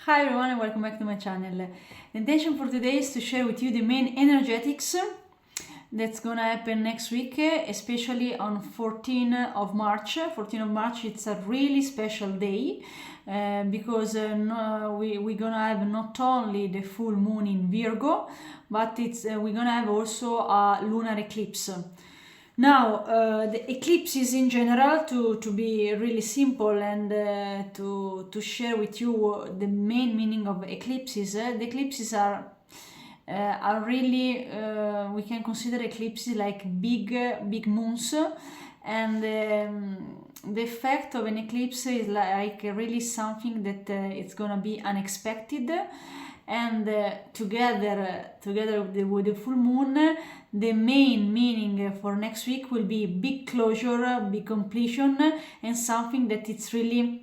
Hi everyone and welcome back to my channel. The intention for today is to share with you the main energetics that's gonna happen next week, especially on 14th of March. 14th of March, it's a really special day because we're gonna have not only the full moon in Virgo, but we're gonna have also a lunar eclipse. Now, the eclipses in general, to be really simple and to share with you the main meaning of eclipses, the eclipses are really, we can consider eclipses like big moons, and the effect of an eclipse is like really something that it's gonna be unexpected, and together with the full moon, the main meaning for next week will be big closure, big completion, and something that it's really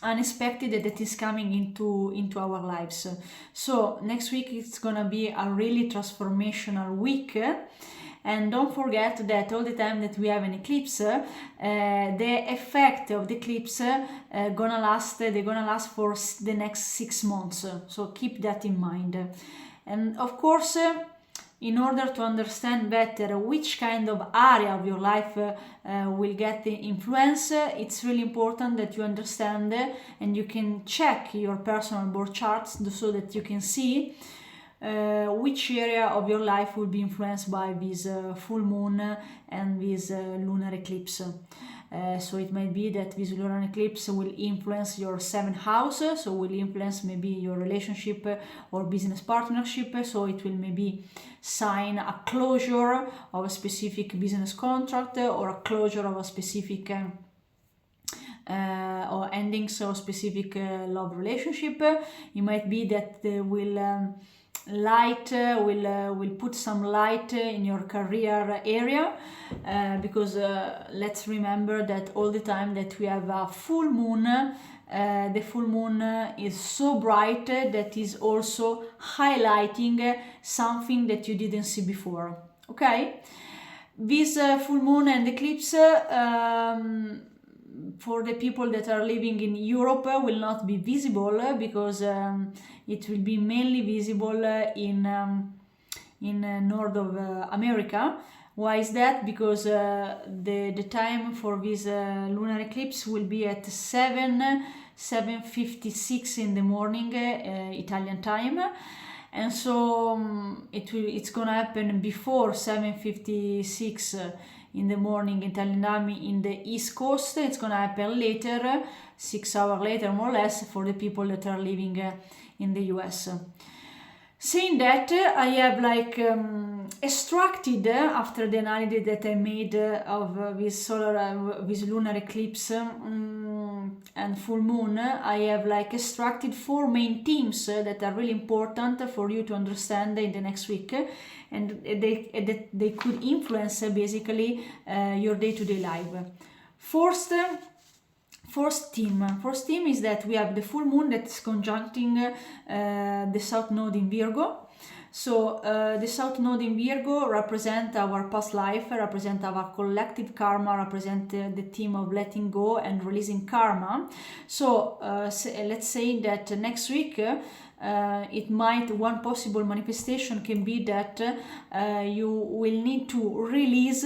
unexpected that is coming into our lives. So next week it's gonna be a really transformational week. And don't forget that all the time that we have an eclipse, the effect of the eclipse they're gonna last for the next 6 months. So keep that in mind. And of course, in order to understand better which kind of area of your life will get the influence, it's really important that you understand and you can check your personal birth charts so that you can see which area of your life will be influenced by this full moon and this lunar eclipse. So it might be that this lunar eclipse will influence your seventh house, so will influence maybe your relationship or business partnership. So it will maybe sign a closure of a specific business contract or a closure of a specific or endings of specific love relationship. It might be that will put some light in your career area, because let's remember that all the time that we have a full moon, the full moon is so bright that is also highlighting something that you didn't see before. Okay, this full moon and eclipse, for the people that are living in Europe, will not be visible because it will be mainly visible in north of America. Why is that? Because the time for this lunar eclipse will be at 7:56 in the morning Italian time, and so it's gonna happen before 7:56 in the morning Italian time in the East Coast. It's gonna happen later, 6 hours later more or less, for the people that are living in the US. Saying that, I have extracted after the analysis that I made of this lunar eclipse and full moon. I have extracted 4 main themes that are really important for you to understand in the next week, and they could influence basically your day-to-day life. First theme is that we have the full moon that's conjuncting the South Node in Virgo. So the South Node in Virgo represent our past life, represent our collective karma, represent the theme of letting go and releasing karma. So let's say that next week one possible manifestation can be that you will need to release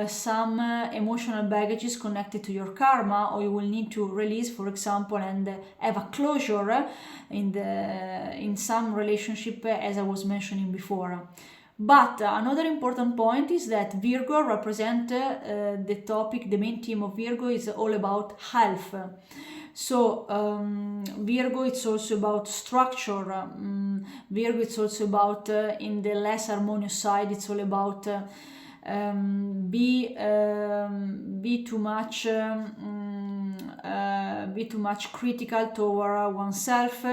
some emotional baggages connected to your karma, or you will need to release, for example, and have a closure in some relationship, as I was mentioning before. But another important point is that Virgo represent the main theme of Virgo is all about health. So Virgo, it's also about structure. Virgo, it's also about in the less harmonious side, it's all about be too much critical toward oneself,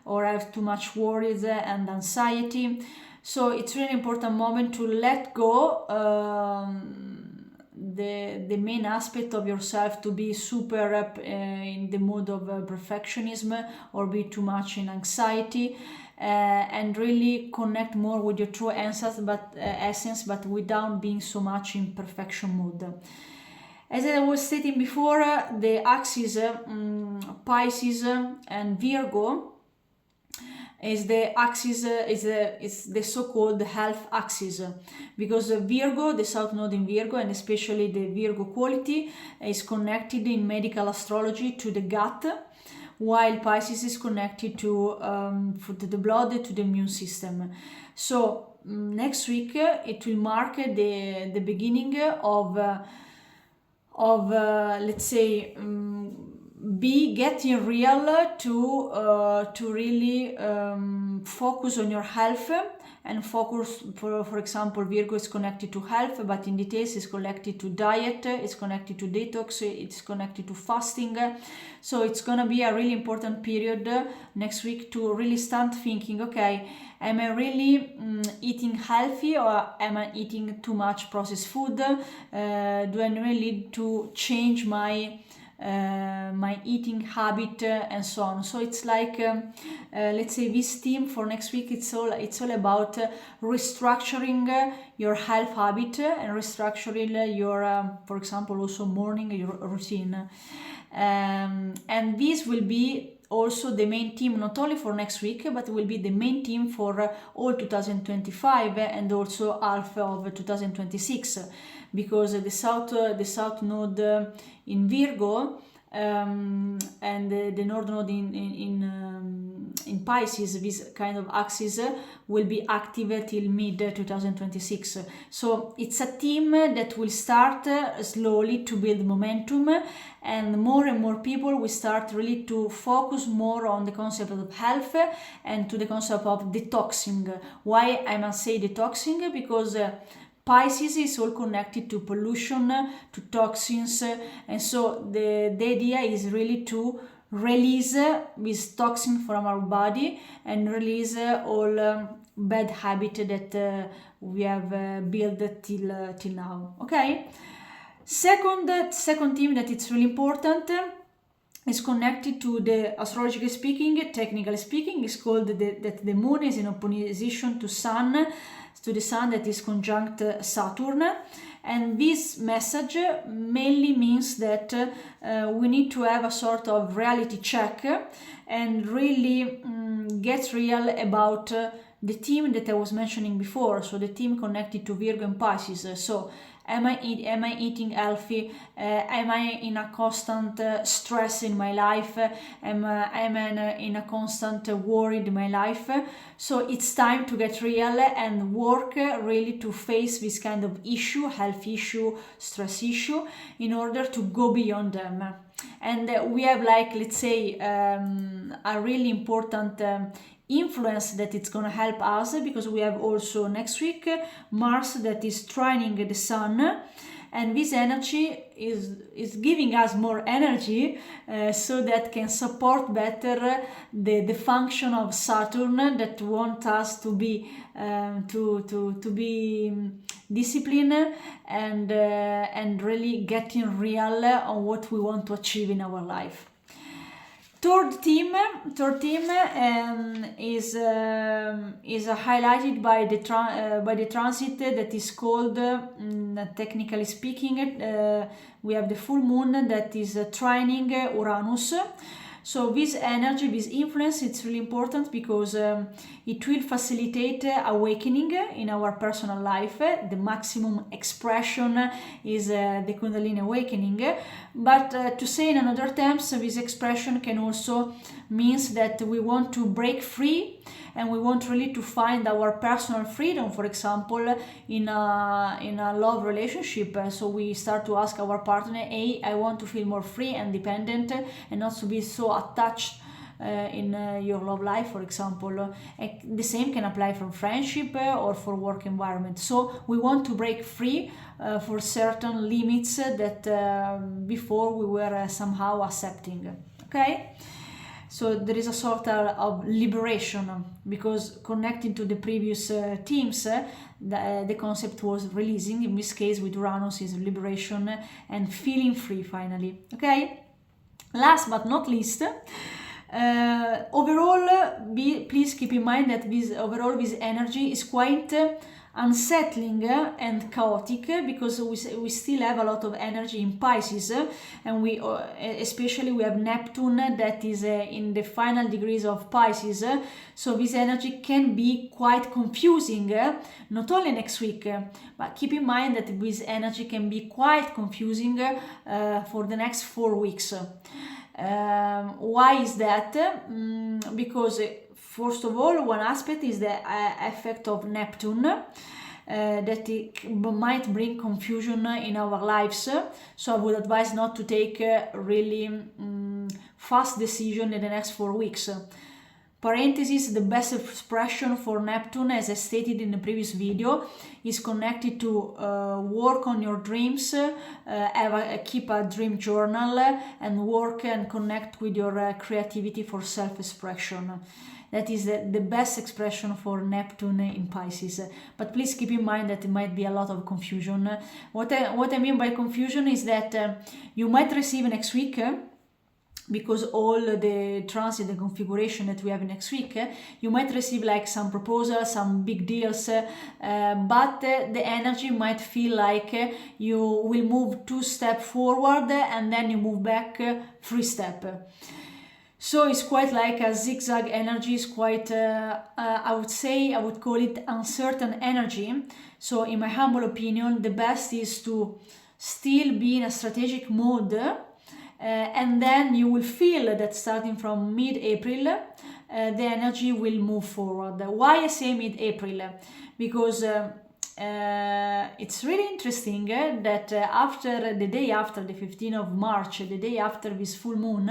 or have too much worries and anxiety. So it's really important moment to let go the main aspect of yourself, to be super in the mood of perfectionism, or be too much in anxiety, and really connect more with your true essence, but without being so much in perfection mode. As I was stating before, the axis Pisces and Virgo is the axis, is the so-called health axis, because Virgo, the south node in Virgo, and especially the Virgo quality, is connected in medical astrology to the gut, while Pisces is connected to the blood, to the immune system. So next week it will mark the beginning of let's say be getting real to really focus on your health, and focus, for example, Virgo is connected to health, but in details is connected to diet, it's connected to detox, it's connected to fasting. So it's gonna be a really important period next week to really start thinking, okay, am I really eating healthy, or am I eating too much processed food? Do I really need to change my eating habit, and so on? So it's like let's say this theme for next week, it's all about restructuring your health habit, and restructuring your for example also morning your routine, and this will be also the main theme not only for next week, but will be the main theme for all 2025 and also half of 2026, because the south node in Virgo and the north node in Pisces, this kind of axis will be active till mid 2026. So it's a theme that will start slowly to build momentum, and more people will start really to focus more on the concept of health and to the concept of detoxing. Why I must say detoxing? Because Pisces is all connected to pollution, to toxins, and so the idea is really to release this toxin from our body and release all bad habit that we have built till now. Okay. Second theme that it's really important is connected to the astrologically speaking, technically speaking, is called that the moon is in opposition to the sun that is conjunct Saturn, and this message mainly means that we need to have a sort of reality check and really get real about the theme that I was mentioning before, so the theme connected to Virgo and Pisces. So am I eating healthy? Am I in a constant stress in my life? Am I in a constant worry in my life? So it's time to get real and work really to face this kind of issue, health issue, stress issue, in order to go beyond them. And we have, like, let's say, a really important influence that it's going to help us, because we have also next week Mars that is trining the Sun, and this energy is giving us more energy, so that can support better the function of Saturn that want us to be to be disciplined and really getting real on what we want to achieve in our life. Third theme is highlighted by the transit that is called, technically speaking, we have the full moon that is trining Uranus. So this energy, this influence, it's really important because it will facilitate awakening in our personal life. The maximum expression is the Kundalini awakening. But to say in another terms, this expression can also means that we want to break free and we want really to find our personal freedom, for example, in a love relationship. So we start to ask our partner, hey, I want to feel more free and independent and not to be so attached in your love life, for example. The same can apply for friendship or for work environment. So we want to break free for certain limits that before we were somehow accepting. Okay? So there is a sort of liberation, because connecting to the previous themes, the concept was releasing. In this case with Uranus is liberation and feeling free finally. Okay? Last but not least, overall, please keep in mind that this energy is quite unsettling and chaotic, because we still have a lot of energy in Pisces, and we especially we have Neptune that is in the final degrees of Pisces, so this energy can be quite confusing, not only next week, but keep in mind that this energy can be quite confusing for the next 4 weeks. Why is that? Because first of all, one aspect is the effect of Neptune, that it might bring confusion in our lives. So I would advise not to take really fast decision in the next 4 weeks. Parenthesis, the best expression for Neptune, as I stated in the previous video, is connected to work on your dreams, keep a dream journal, and work and connect with your creativity for self-expression. That is the best expression for Neptune in Pisces. But please keep in mind that there might be a lot of confusion. What I mean by confusion is that you might receive next week, because all the transit and configuration that we have next week, you might receive like some proposals, some big deals, but the energy might feel like you will move 2 steps forward and then you move back 3 steps. So it's quite like a zigzag energy. It's quite, I would call it uncertain energy. So in my humble opinion, the best is to still be in a strategic mode, and then you will feel that starting from mid-April, the energy will move forward. Why I say mid-April? Because it's really interesting that after the day after the 15th of March, the day after this full moon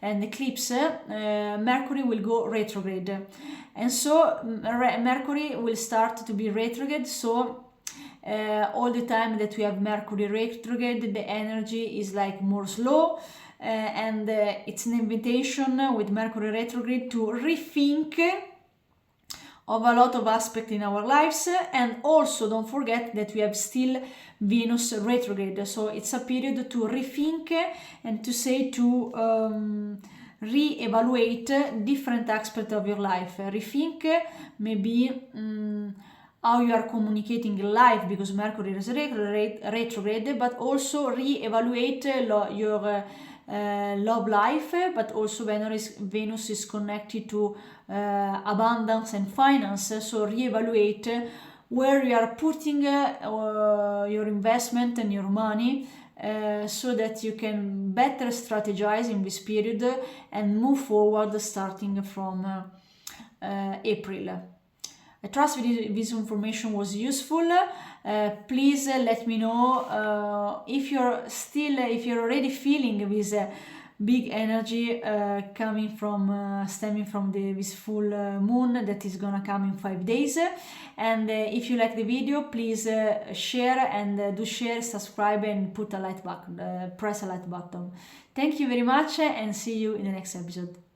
and eclipse, Mercury will go retrograde, and so Mercury will start to be retrograde. So all the time that we have Mercury retrograde, the energy is like more slow, and it's an invitation with Mercury retrograde to rethink of a lot of aspects in our lives. And also don't forget that we have still Venus retrograde, so it's a period to rethink and to say to re-evaluate different aspects of your life. Rethink maybe how you are communicating in life, because Mercury is retrograde, but also re-evaluate your love life, but also Venus is connected to abundance and finance, so re-evaluate where you are putting your investment and your money, so that you can better strategize in this period and move forward starting from April. I trust this information was useful. Please let me know if you're already feeling this big energy coming from stemming from this full moon that is gonna come in 5 days. And if you like the video, please share, and do share, subscribe, and put a like button, press a like button. Thank you very much, and see you in the next episode.